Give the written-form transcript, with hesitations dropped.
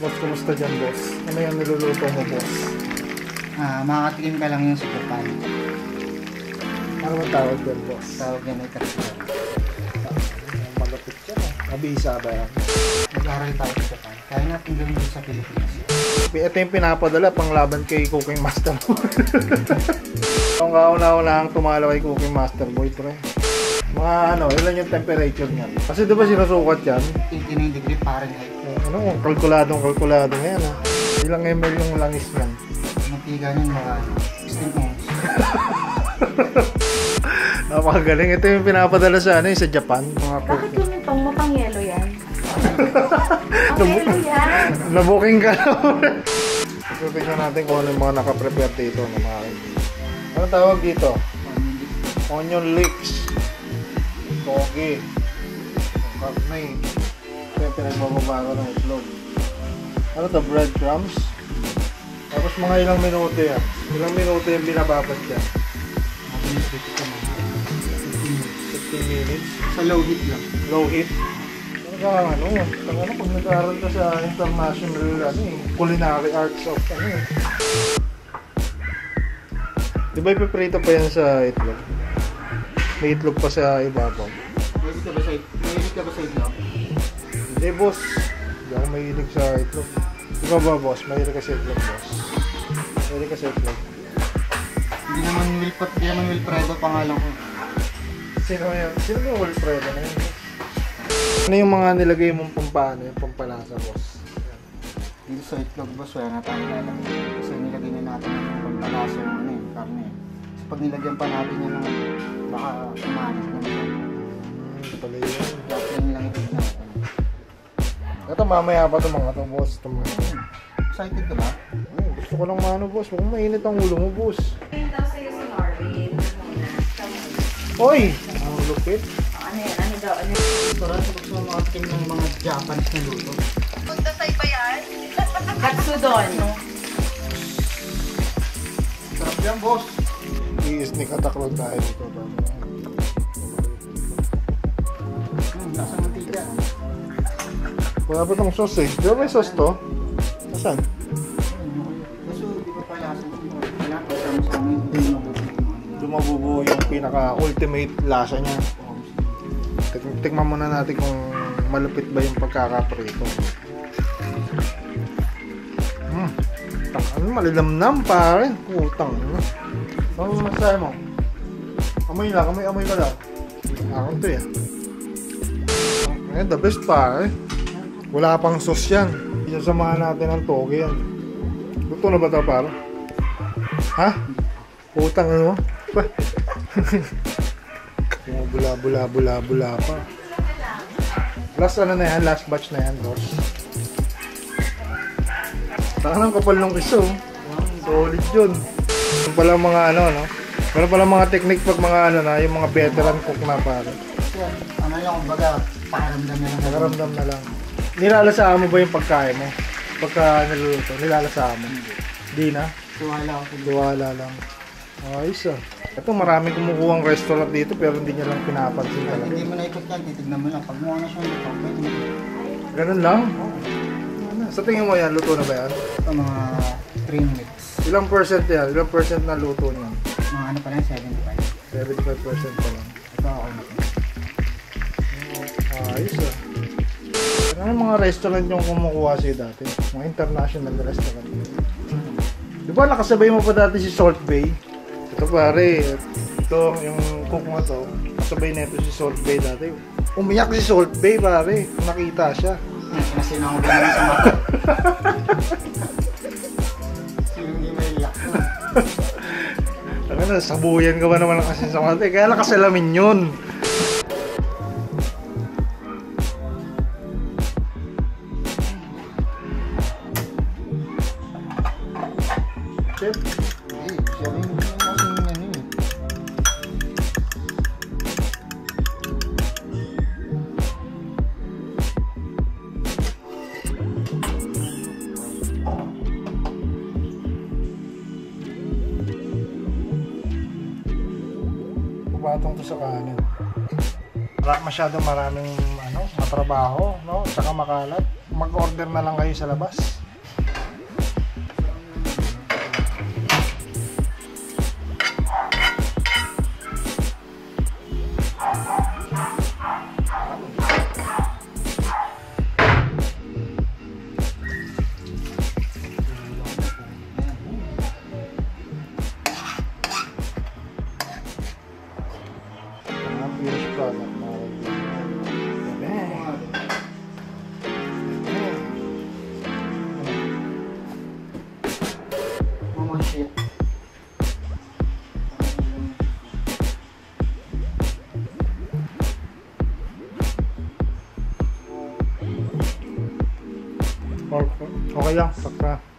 Boss, kumusta dyan, boss? Ano yung niluluto mo, boss? Makakatikim ka lang yung sa Japan. Ano man tawag dyan, boss? Tawag yan ay katsuran. Malapit yan, eh. Mabisa ba yan? Nag-aaral tayo sa Japan. Kaya natin gawin dito sa Pilipinas. Ito yung pinapadala pang laban kay Cooking Master Boy. Ang kauna-unahang tumalo kay Cooking Master Boy, pre. Mga ano, ilan yung temperature niyan? Kasi di ba sinusukat yan? 89 degree Fahrenheit. Ano, kalkuladong ngayon, ha? Ilang ml yung langis niyan? Mantiga niyan mga 16 ounce. Napakagaling. Ito yung pinapadala sa ano, sa Japan. Mga Bakit lumintong mo pang yelo yan? Ang yelo yan! Nabuking ka na. So, tingnan natin kung ano yung mga nakaprepare dito. Ano tawag dito? Onion leeks. Toge. Karne. Ito yung pinagbababa ko ng itlog. Ano to? Breadcrumbs. Tapos mga ilang minuto yan. Ilang minuto yung binababad yan. 15 minutes. Sa low heat lang. Low heat. Ano, pag nag-aaral ka sa international culinary arts of di ba ipiprito pa yan sa itlog? May itlog pa sa ibabaw. Mahilig ka ba sa itlog? Hindi, boss. Hindi ako mahilig sa itlog. Ikaw ba, boss? Mahilig ka sa itlog, boss? Mahilig ka sa itlog? Hindi naman Wilfredo pangalan ko. Sino yung Wilfredo na yun? Ano yung mga nilagay mong pampano, yung pampalasa, boss? Dito sa itlog boss, wala na tayong lalagay. Kasi nilagay na natin yung pampalasa yung karne. Kasi pag nilagyan pa natin yun ng baka umanis na naman. Ito pala yun. Dapat yun lang itlog natin. Ito mamaya pa ito mga ito, boss. Excited ka ba? Gusto ko lang mano, boss. Huwag mainit ang ulo mo, boss. Ayun daw sa'yo si Norway. Oy! Ang lupit. Ano yan? Ano daw? Ano yan? Sarap sa mga team ng mga Japanese na luto. Pagdasay pa yan? Katsudon. Sarap yan, boss. I-sneak attack lang tayo dito. Nasa mantika. Wala pa itong sauce eh. Di ba may sauce to? Saan? Kaso, di ba pala wala pa sa amin. Dumabubuo yung pinaka-ultimate lasa niya. Tikman muna natin kung malupit ba yung pagkakaprito. Ano, malilamnam pare. Putang. Ano masahe mo? Amoy lang, amoy ka lang. Akong to yan. Ayan, the best pare. Wala pang sauce yan. Isasamahan natin ng toge yan. Luto na ba ito pare? Ha? Putang ano? Bula pa. Last ano na yan, last batch na yan, boss. Saan ang kapal ng iso? Solid yun. Yung pala mga ano, no? Meron pala mga technique pag mga ano na, yung mga veteran cook na pare. Ano yung kumbaga, pakaramdam na lang. Nakaramdam na lang. Nilalasaan mo ba yung pagkain mo? Pagka niluluto, nilalasaan mo? Hindi na? Tiwala lang. Ayos ah. Ito maraming kumukuha ang restaurant dito pero hindi niya lang pinapansin talaga. Hindi mo na ikot yan, titignan mo lang. Pag mukha na siya nito, pwede mo. Ganun lang? Sa tingin mo yan, luto na ba yan? Ito mga 3 minutes. Ilang percent yan? Ilang percent na luto niya? Mga ano pa lang, 75. 75% pa lang. Ito ako na. Ayos ah. Ano mga restaurant yung kumukuha sa'yo dati? Mga international restaurant. Di ba nakasabay mo pa dati si Salt Bay? Ito pare, ito yung cook mo to. Kasabay na ito si Salt Bay dati. Umiyak si Salt Bay pare, nakita siya. Kasi na ako ganyan sa mata. Hindi may iyak. Ano na, sabuyan ka ba naman ng asin sa mata? Kaya nakasalamin yun. Chef, Siya rin yung kasing ano eh. pumatong to sa kanan. Masyadong maraming matrabaho, no? Saka makalat. mag-order na lang kayo sa labas. Finished product na Mama shit. okay lang pagka